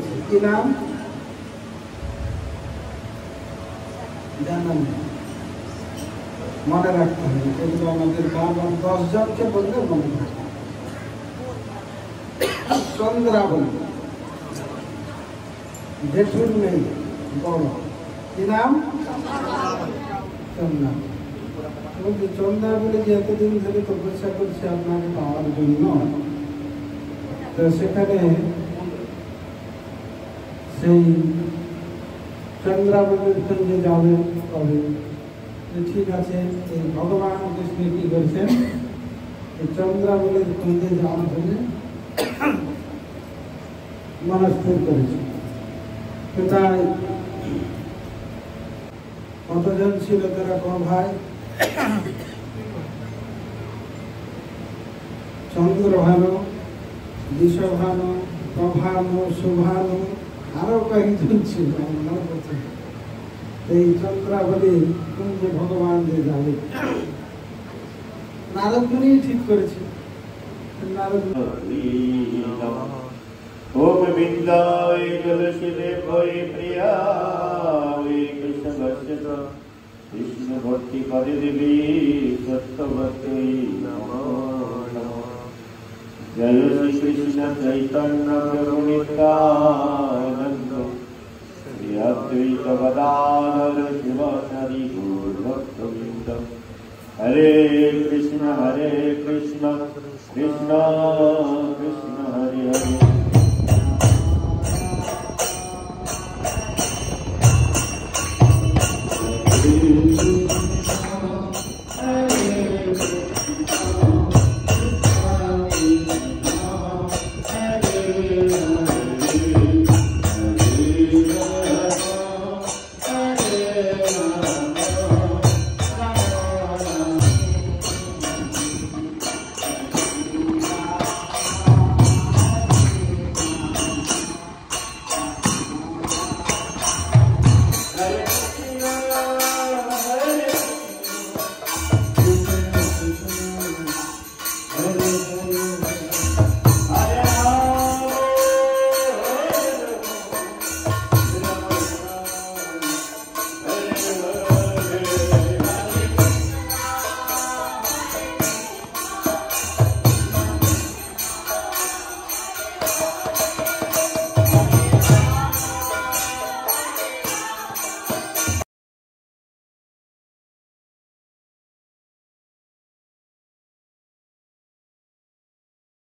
করেছে। কি নাম জানেন? মনে রাখতে হবে, কিন্তু আমাদের বাবা 10 জনকে বললে মনে রাখবে। চন্দ্রাবলী, জেঠুর মেয়ে বড়, কি নাম? চন্দ্রাবলী। চন্দ্রাবলী যে এতদিন ধরে তপস্যা করছে আপনাকে পাওয়ার জন্য, তো সেখানে সেই চন্দ্রাবলীর সঙ্গে যাবে তবে ঠিক আছে। এই ভগবান কৃষ্ণ কি করেছেন, এই চন্দ্রাবলীর সঙ্গে যাওয়ার জন্য মনস্থির করেছে। তাই কতজন ছিল তারা? কোন ভাই? চন্দ্রভানু, বিষভানু, প্রভানু, শুভানু, আরো কয়েকজন ছিল। এই চন্দ্রাবলী কুঞ্জে ভগবান যে যাবে, নারদ মুনি ঠিক করেছে। নারদ ओम विद्याय तुलसीदे भय प्रियाय कृष्ण भक्त कृष्ण भक्ति करे देवी सत्यवती नमो नमः। जय श्री कृष्ण चैतन्य प्रभु नित्यानंद श्री अद्वैत गदाधर शिवासादि गौर भक्तवृंद। हरे कृष्ण कृष्ण कृष्ण कृष्ण हरे हरे।